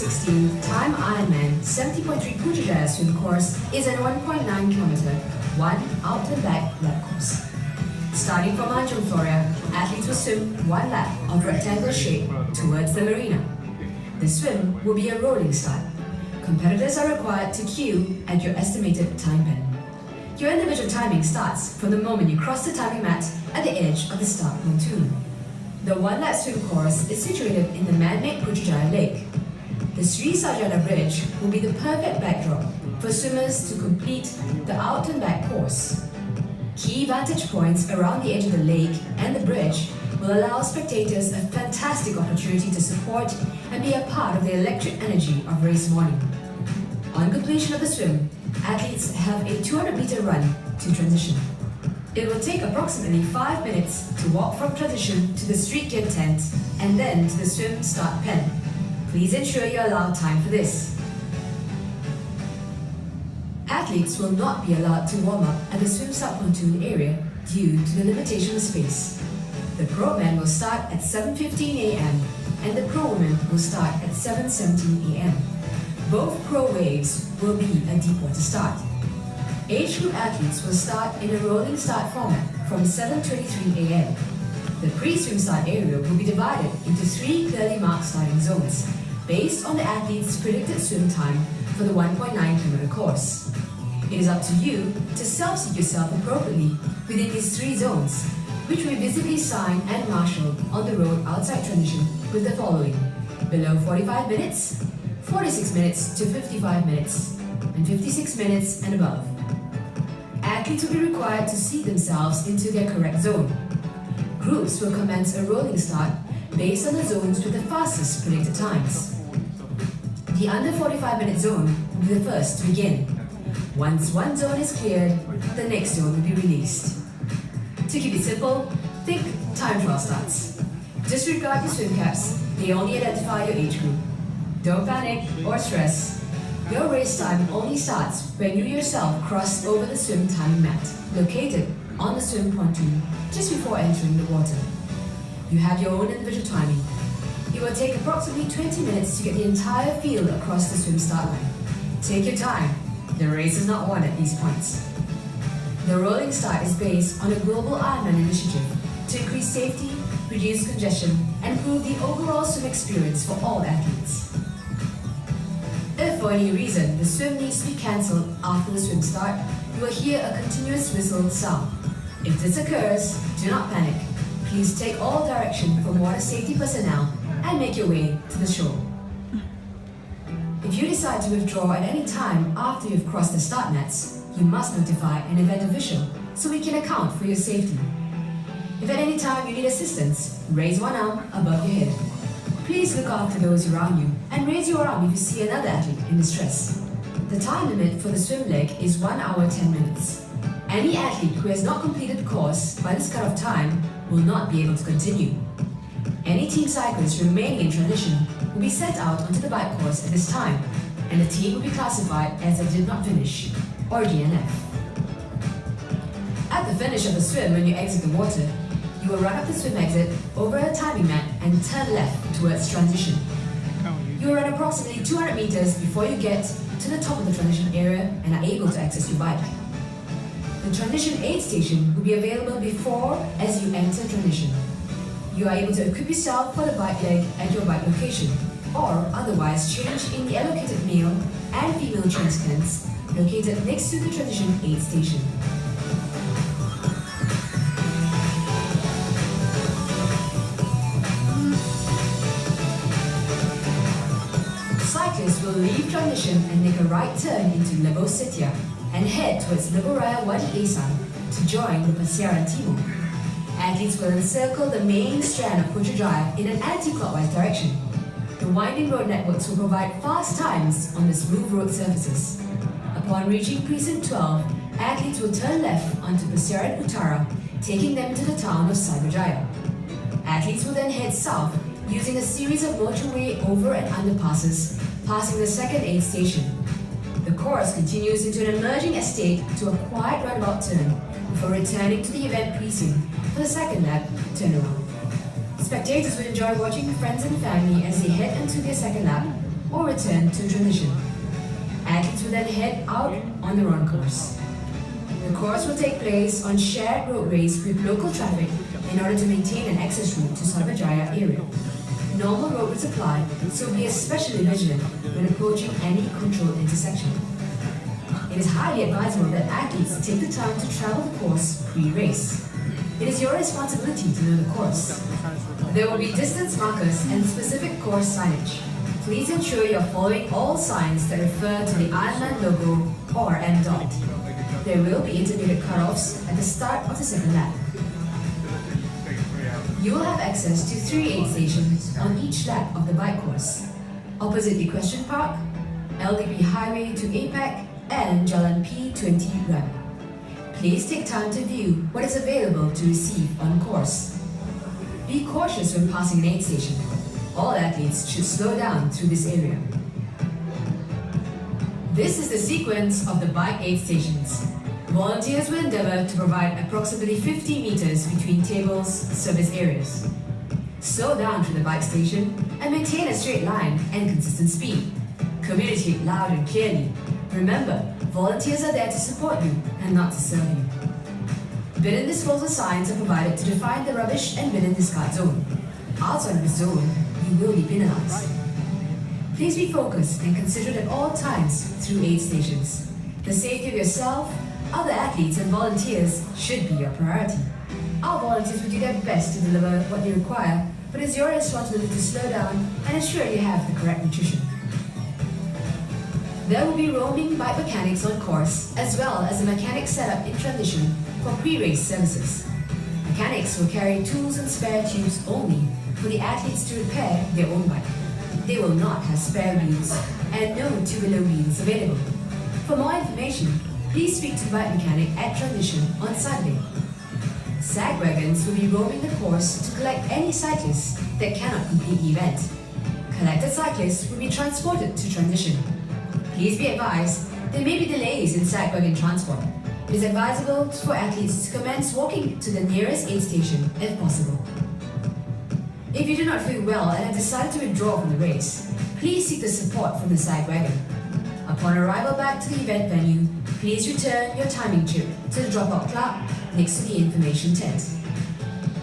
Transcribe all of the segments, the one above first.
2016 Time Ironman 70.3 Putrajaya swim course is a 1.9 km, one out and back lap course. Starting from Anjum, Florida, athletes will swim one lap of rectangular shape towards the marina. The swim will be a rolling start. Competitors are required to queue at your estimated time pen. Your individual timing starts from the moment you cross the timing mat at the edge of the start pontoon. The one-lap swim course is situated in the man-made Putrajaya Lake. The Sri Sarjana Bridge will be the perfect backdrop for swimmers to complete the out and back course. Key vantage points around the edge of the lake and the bridge will allow spectators a fantastic opportunity to support and be a part of the electric energy of race morning. On completion of the swim, athletes have a 200-meter run to transition. It will take approximately 5 minutes to walk from transition to the street gear tent and then to the swim start pen. Please ensure you allow time for this. Athletes will not be allowed to warm up at the swim start pontoon area due to the limitation of space. The pro men will start at 7:15 a.m. and the pro women will start at 7:17 a.m. Both pro waves will be a deep water start. Age group athletes will start in a rolling start format from 7:23 a.m. The pre-swim start area will be divided into 3 clearly marked starting zones based on the athlete's predicted swim time for the 1.9 km course. It is up to you to self-seat yourself appropriately within these 3 zones, which will be visibly signed and marshaled on the road outside transition with the following: below 45 minutes, 46 minutes to 55 minutes, and 56 minutes and above. Athletes will be required to seat themselves into their correct zone. Groups will commence a rolling start based on the zones with the fastest predicted times. The under 45-minute zone will be the first to begin. Once one zone is cleared, the next zone will be released. To keep it simple, think time trial starts. Disregard your swim caps, they only identify your age group. Don't panic or stress. Your race time only starts when you yourself cross over the swim timing mat, located on the swim pontoon just before entering the water. You have your own individual timing. It will take approximately 20 minutes to get the entire field across the swim start line. Take your time. The race is not won at these points. The rolling start is based on a global Ironman initiative to increase safety, reduce congestion, and improve the overall swim experience for all athletes. If for any reason the swim needs to be cancelled after the swim start, you will hear a continuous whistle sound. If this occurs, do not panic. Please take all direction from water safety personnel and make your way to the shore. If you decide to withdraw at any time after you've crossed the start nets, you must notify an event official so we can account for your safety. If at any time you need assistance, raise one arm above your head. Please look after those around you and raise your arm if you see another athlete in distress. The time limit for the swim leg is 1 hour 10 minutes. Any athlete who has not completed the course by this cut-off time will not be able to continue. Any team cyclists remaining in transition will be sent out onto the bike course at this time, and the team will be classified as a did not finish, or DNF. At the finish of the swim, when you exit the water, you will run up the swim exit over a timing mat and turn left towards transition. You will run approximately 200 meters before you get to the top of the transition area and are able to access your bike. The transition aid station will be available before as you enter transition. You are able to equip yourself for the bike leg at your bike location, or otherwise change in the allocated male and female change tents located next to the transition aid station. Cyclists will leave transition and make a right turn into Lebo Setia and head towards Lebo Raya Wadi Asan to join the Pasiaran Timur. Athletes will encircle the main strand of Putrajaya in an anti-clockwise direction. The winding road networks will provide fast times on the smooth road surfaces. Upon reaching Precinct 12, athletes will turn left onto Pasiaran Utara, taking them to the town of Cyberjaya. Athletes will then head south using a series of motorway over and underpasses, passing the second aid station. The course continues into an emerging estate to a quiet roundabout turn before returning to the event precinct for the second lap turnaround. Spectators will enjoy watching friends and family as they head into their second lap, or return to transition. Athletes will then head out on the run course. The course will take place on shared roadways with local traffic in order to maintain an access route to Sarvajaya area. Normal road routes apply, so be especially vigilant when approaching any controlled intersection. It is highly advisable that athletes take the time to travel the course pre-race. It is your responsibility to know the course. There will be distance markers and specific course signage. Please ensure you are following all signs that refer to the Ironman logo or M dot. There will be intermediate cutoffs at the start of the second lap. You will have access to 3 aid stations on each lap of the bike course, opposite Equestrian Park, LDB Highway to APAC, and Jalan P20 ramp. Please take time to view what is available to receive on course. Be cautious when passing an aid station. All athletes should slow down through this area. This is the sequence of the bike aid stations. Volunteers will endeavour to provide approximately 50 meters between tables, service areas. Slow down to the bike station and maintain a straight line and consistent speed. Communicate loud and clearly. Remember, volunteers are there to support you and not to serve you. Bin and disposal signs are provided to define the rubbish and bin and discard zone. Outside of the zone, you will be penalized. Please be focused and considerate at all times through aid stations. The safety of yourself, other athletes and volunteers should be your priority. Our volunteers will do their best to deliver what they require, but it's your responsibility to slow down and ensure you have the correct nutrition. There will be roaming bike mechanics on course, as well as a mechanic setup in transition for pre-race services. Mechanics will carry tools and spare tubes only for the athletes to repair their own bike. They will not have spare wheels and no tubular wheels available. For more information, please speak to the bike mechanic at transition on Saturday. Sag wagons will be roaming the course to collect any cyclists that cannot complete the event. Collected cyclists will be transported to transition. Please be advised, there may be delays in sag wagon transport. It is advisable for athletes to commence walking to the nearest aid station if possible. If you do not feel well and have decided to withdraw from the race, please seek the support from the sag wagon. Upon arrival back to the event venue, please return your timing chip to the dropout clock next to the information tent.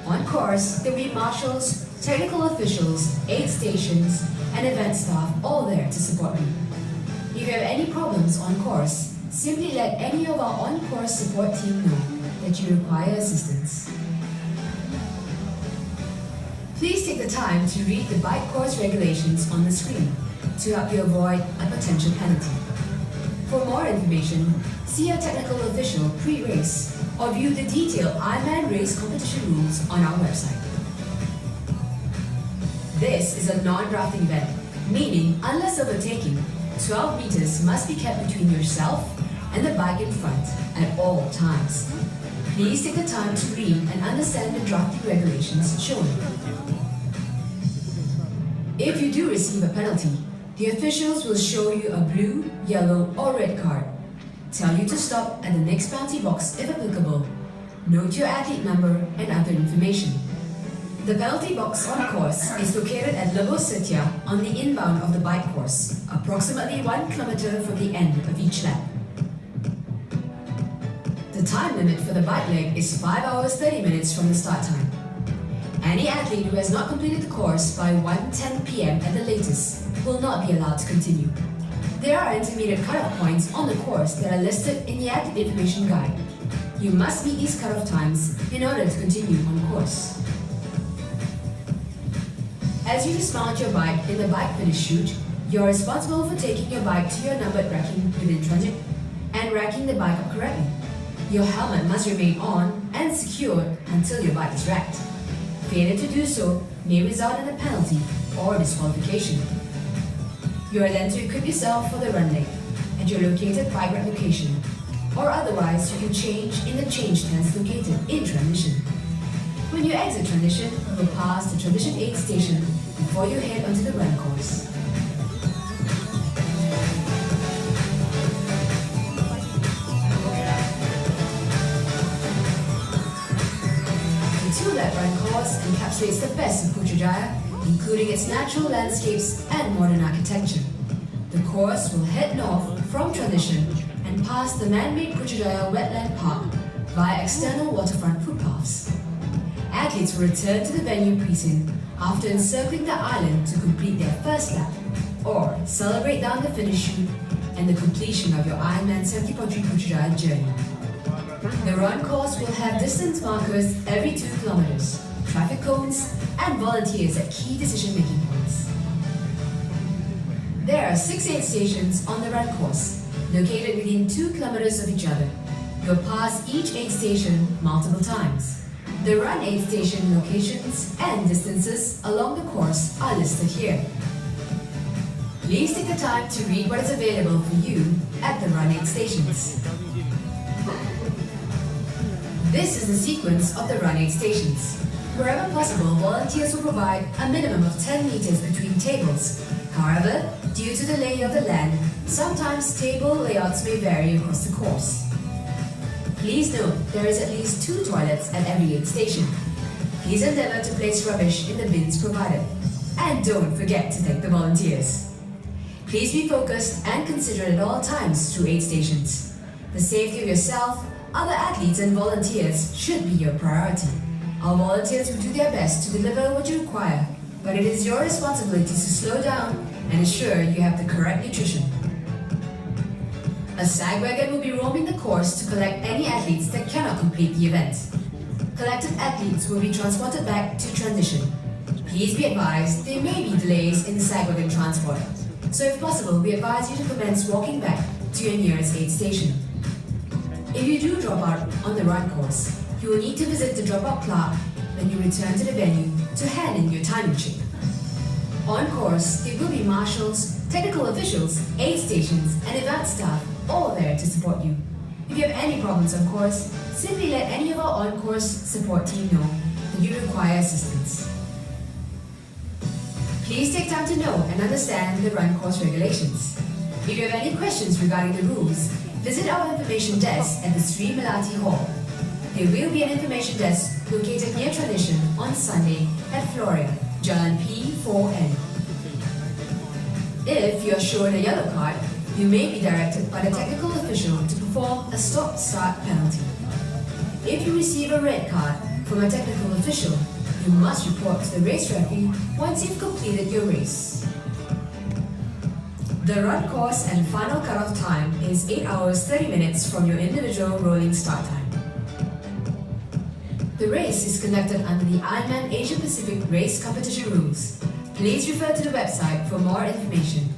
On course, there will be marshals, technical officials, aid stations, and event staff all there to support you. If you have any problems on course, simply let any of our on-course support team know that you require assistance. Please take the time to read the bike course regulations on the screen to help you avoid a potential penalty. For more information, see a technical official pre-race or view the detailed Ironman race competition rules on our website. This is a non-drafting event, meaning unless overtaking, 12 meters must be kept between yourself and the bike in front at all times. Please take the time to read and understand the drafting regulations shown. If you do receive a penalty, the officials will show you a blue, yellow, or red card. Tell you to stop at the next bounty box if applicable. Note your athlete number and other information. The penalty box on course is located at Lebo Setia on the inbound of the bike course, approximately 1 kilometer from the end of each lap. The time limit for the bike leg is 5 hours 30 minutes from the start time. Any athlete who has not completed the course by 1:10 p.m. at the latest will not be allowed to continue. There are intermediate cutoff points on the course that are listed in the athlete information guide. You must meet these cutoff times in order to continue on course. As you dismount your bike in the bike finish chute, you are responsible for taking your bike to your numbered racking within transit and racking the bike up correctly. Your helmet must remain on and secured until your bike is racked. Failure to do so may result in a penalty or disqualification. You are then to equip yourself for the run leg at your located bike rack location, or otherwise you can change in the change stands located in transition. When you exit transition, you will pass the transition aid station before you head onto the run course. The 2-lap run course encapsulates the best of Putrajaya, including its natural landscapes and modern architecture. course will head north from Transition and past the man-made Putrajaya Wetland Park via external waterfront footpaths. Athletes will return to the venue precinct after encircling the island to complete their first lap or celebrate down the finish chute and the completion of your Ironman 70.3 Putrajaya journey. The run course will have distance markers every 2 kilometers, traffic cones, and volunteers at key decision-making points. There are 6 aid stations on the run course, located within 2 kilometers of each other. You'll pass each aid station multiple times. The run aid station locations and distances along the course are listed here. Please take the time to read what is available for you at the run aid stations. This is the sequence of the run aid stations. Wherever possible, volunteers will provide a minimum of 10 meters between tables. However, due to the lay of the land, sometimes table layouts may vary across the course. Please note, there is at least 2 toilets at every aid station. Please endeavor to place rubbish in the bins provided. And don't forget to thank the volunteers. Please be focused and considerate at all times through aid stations. The safety of yourself, other athletes and volunteers should be your priority. Our volunteers will do their best to deliver what you require, but it is your responsibility to slow down and ensure you have the correct nutrition. A sag wagon will be roaming the course to collect any athletes that cannot complete the event. Collected athletes will be transported back to Transition. Please be advised there may be delays in the sag wagon transport, so if possible we advise you to commence walking back to your nearest aid station. If you do drop out on the run course, you will need to visit the drop-out clerk when you return to the venue to hand in your timing sheet. On course, there will be marshals, technical officials, aid stations, and event staff all there to support you. If you have any problems on course, simply let any of our on-course support team know that you require assistance. Please take time to know and understand the run course regulations. If you have any questions regarding the rules, visit our information desk at the Sri Melati Hall. There will be an information desk located near Transition on Sunday at Floria, Jalan P4N. If you are shown a yellow card, you may be directed by the technical official to perform a stop-start penalty. If you receive a red card from a technical official, you must report to the race referee once you've completed your race. The run course and final cutoff time is 8 hours 30 minutes from your individual rolling start time. The race is conducted under the Ironman Asia Pacific Race Competition rules. Please refer to the website for more information.